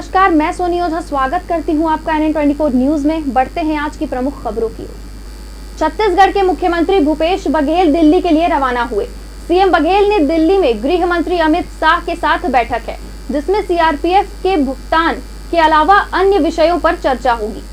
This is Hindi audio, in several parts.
नमस्कार, मैं सोनी ओझा स्वागत करती हूं आपका NN24 न्यूज में। बढ़ते हैं आज की प्रमुख खबरों की ओर। छत्तीसगढ़ के मुख्यमंत्री भूपेश बघेल दिल्ली के लिए रवाना हुए। सीएम बघेल ने दिल्ली में गृह मंत्री अमित शाह के साथ बैठक है, जिसमें सीआरपीएफ के भुगतान के अलावा अन्य विषयों पर चर्चा होगी।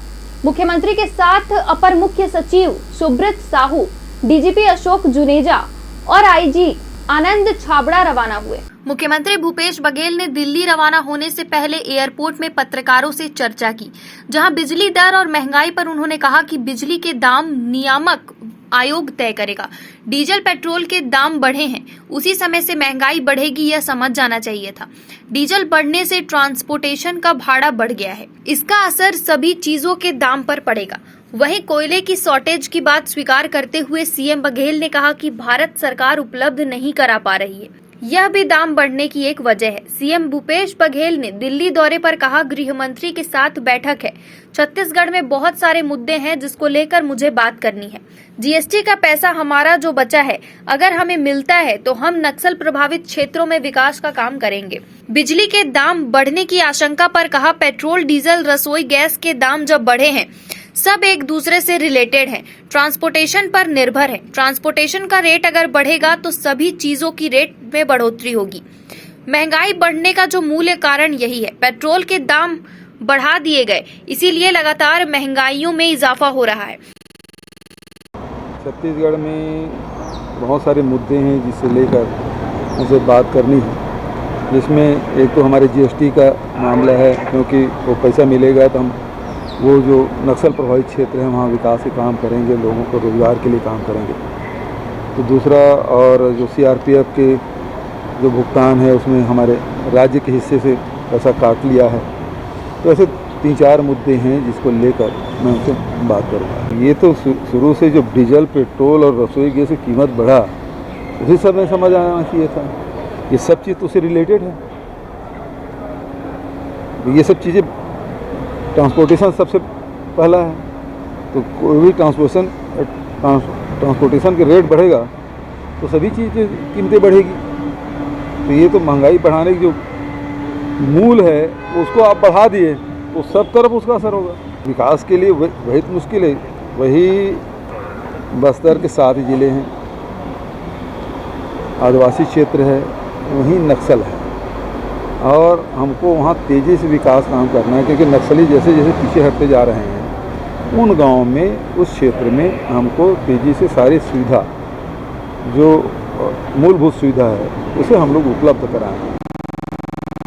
मुख्यमंत्री के साथ अपर मुख्य सचिव सुब्रत साहू, डीजीपी अशोक जुनेजा और आईजी आनंद छाबड़ा रवाना हुए। मुख्यमंत्री भूपेश बघेल ने दिल्ली रवाना होने से पहले एयरपोर्ट में पत्रकारों से चर्चा की, जहां बिजली दर और महंगाई पर उन्होंने कहा कि बिजली के दाम नियामक आयोग तय करेगा। डीजल पेट्रोल के दाम बढ़े हैं, उसी समय से महंगाई बढ़ेगी, यह समझ जाना चाहिए था। डीजल बढ़ने से ट्रांसपोर्टेशन का भाड़ा बढ़ गया है, इसका असर सभी चीजों के दाम पर पड़ेगा। वहीं कोयले की शॉर्टेज की बात स्वीकार करते हुए सीएम बघेल ने कहा कि भारत सरकार उपलब्ध नहीं करा पा रही है, यह भी दाम बढ़ने की एक वजह है। सीएम भूपेश बघेल ने दिल्ली दौरे पर कहा, गृह मंत्री के साथ बैठक है। छत्तीसगढ़ में बहुत सारे मुद्दे हैं जिसको लेकर मुझे बात करनी है। जीएसटी का पैसा हमारा जो बचा है, अगर हमें मिलता है तो हम नक्सल प्रभावित क्षेत्रों में विकास का काम करेंगे। बिजली के दाम बढ़ने की आशंका पर कहा, पेट्रोल, डीजल, रसोई गैस के दाम जब बढ़े हैं, सब एक दूसरे से रिलेटेड हैं, ट्रांसपोर्टेशन पर निर्भर है। ट्रांसपोर्टेशन का रेट अगर बढ़ेगा तो सभी चीजों की रेट में बढ़ोतरी होगी। महंगाई बढ़ने का जो मूल कारण यही है, पेट्रोल के दाम बढ़ा दिए गए, इसीलिए लगातार महंगाइयों में इजाफा हो रहा है। छत्तीसगढ़ में बहुत सारे मुद्दे हैं जिसे लेकर मुझे बात करनी है, जिसमें एक तो हमारे जीएसटी का मामला है, क्योंकि वो पैसा मिलेगा तो हम वो जो नक्सल प्रभावित क्षेत्र है वहाँ विकास के काम करेंगे, लोगों को रोजगार के लिए काम करेंगे। तो दूसरा, और जो सीआरपीएफ के जो भुगतान है उसमें हमारे राज्य के हिस्से से पैसा काट लिया है। तो ऐसे 3-4 मुद्दे हैं जिसको लेकर मैं उनसे बात करूँगा। ये तो शुरू से जो डीजल, पेट्रोल और रसोई गैस की कीमत बढ़ा, उसी समय समझ आना चाहिए था। ये सब चीज़ तो उससे रिलेटेड है। ये सब चीज़ें, ट्रांसपोर्टेशन सबसे पहला है, तो कोई भी ट्रांसपोर्टेशन के रेट बढ़ेगा तो सभी चीज़ की कीमतें बढ़ेगी। तो ये तो महंगाई बढ़ाने की जो मूल है उसको आप बढ़ा दिए तो सब तरफ उसका असर होगा। विकास के लिए वही तो मुश्किल है। वही बस्तर के 7 जिले हैं, आदिवासी क्षेत्र है, वहीं नक्सल है, और हमको वहाँ तेज़ी से विकास काम करना है, क्योंकि नक्सली जैसे जैसे पीछे हटते जा रहे हैं, उन गाँव में, उस क्षेत्र में हमको तेज़ी से सारी सुविधा, जो मूलभूत सुविधा है, उसे हम लोग उपलब्ध कराएं।